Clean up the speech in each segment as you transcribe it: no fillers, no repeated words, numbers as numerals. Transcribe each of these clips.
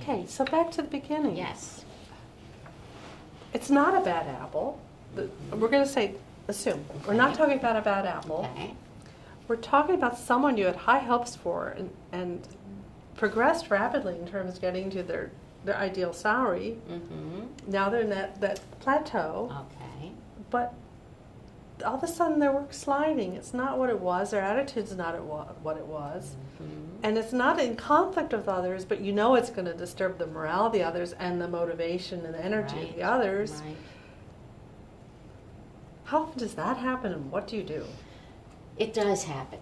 Okay, so back to the beginning. Yes. It's not a bad apple. We're going to say, assume. We're not talking about a bad apple. Okay. We're talking about someone you had high hopes for and progressed rapidly in terms of getting to their ideal salary. Mm-hmm. Now they're in that plateau, Okay. but all of a sudden their work's sliding. It's not what it was. Their attitude's not what it was. Mm-hmm. And it's not in conflict with others, but you know it's going to disturb the morale of the others and the motivation and the energy of the others. Right. How often does that happen, and what do you do? It does happen.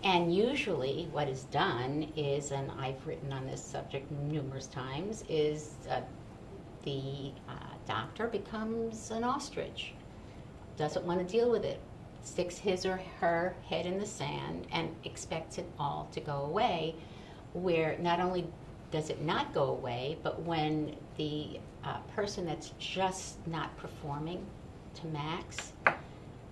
And usually what is done is, and I've written on this subject numerous times, is the doctor becomes an ostrich. Doesn't want to deal with it. Sticks his or her head in the sand and expects it all to go away, where not only does it not go away, but when the person that's just not performing to max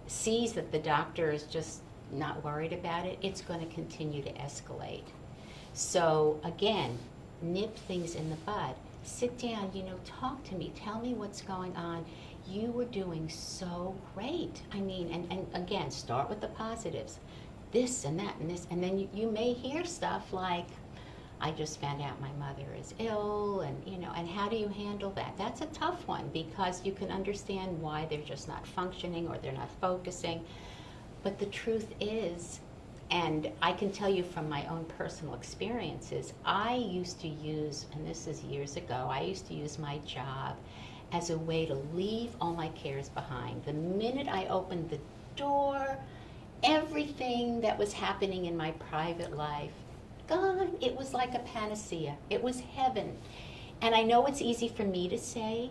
sees that the doctor is just not worried about it, it's going to continue to escalate. So again, nip things in the bud. Sit down, talk to me, tell me what's going on. You were doing so great. I mean, and again, start with the positives. This and that and this, and then you may hear stuff like, I just found out my mother is ill, and how do you handle that? That's a tough one, because you can understand why they're just not functioning or they're not focusing. But the truth is, and I can tell you from my own personal experiences, I used to use, and this is years ago, I used to use my job as a way to leave all my cares behind. The minute I opened the door, everything that was happening in my private life, gone. It was like a panacea. It was heaven. And I know it's easy for me to say,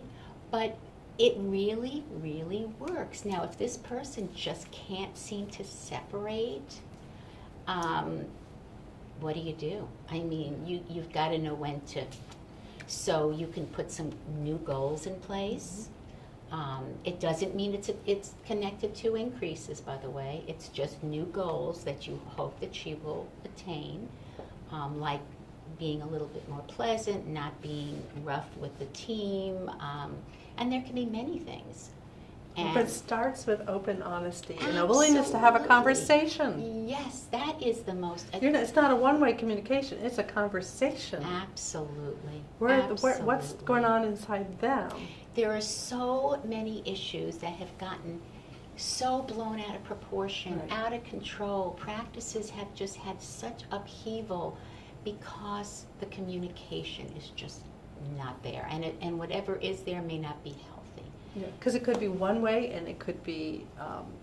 but it really, really works. Now, if this person just can't seem to separate, what do you do? I mean, you've got to know when to. So you can put some new goals in place. It doesn't mean it's connected to increases, by the way. It's just new goals that you hope that she will attain, like being a little bit more pleasant, not being rough with the team, and there can be many things. But it starts with open honesty and a willingness to have a conversation. Yes, that is the most. It's not a one-way communication. It's a conversation. Absolutely. What's going on inside them? There are so many issues that have gotten so blown out of proportion, Right. out of control. Practices have just had such upheaval because the communication is just not there, and whatever is there may not be healthy. Because it could be one way, and it could be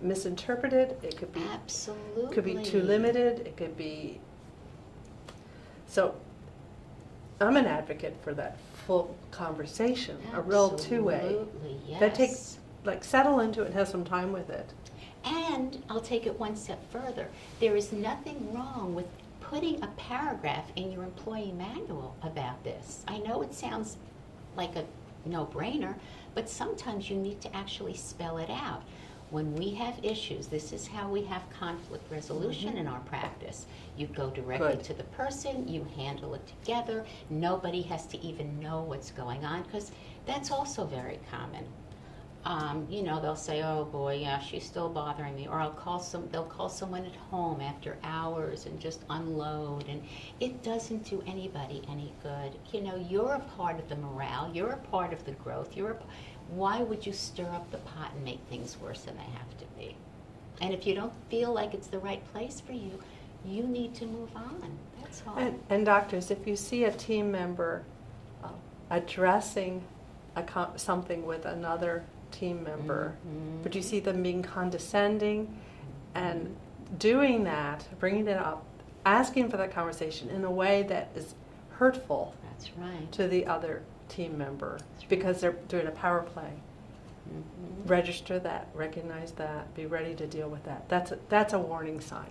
misinterpreted. It could be Absolutely. Could be too limited. It could be. So, I'm an advocate for that full conversation, a real two-way. Absolutely, yes. That takes settle into it and have some time with it. And I'll take it one step further. There is nothing wrong with putting a paragraph in your employee manual about this. I know it sounds like a no-brainer, but sometimes you need to actually spell it out. When we have issues, this is how we have conflict resolution in our practice. You go directly to the person, you handle it together. Nobody has to even know what's going on, because that's also very common. They'll say, "Oh boy, yeah, she's still bothering me," or they'll call someone at home after hours and just unload, and it doesn't do anybody any good. You're a part of the morale, you're a part of the growth, why would you stir up the pot and make things worse than they have to be? And if you don't feel like it's the right place for you, you need to move on. That's all. And doctors, if you see a team member addressing something with another team member, but you see them being condescending and doing that, bringing it up, asking for that conversation in a way that is hurtful That's right. to the other team member because they're doing a power play. Register that, recognize that, be ready to deal with that. That's a warning sign.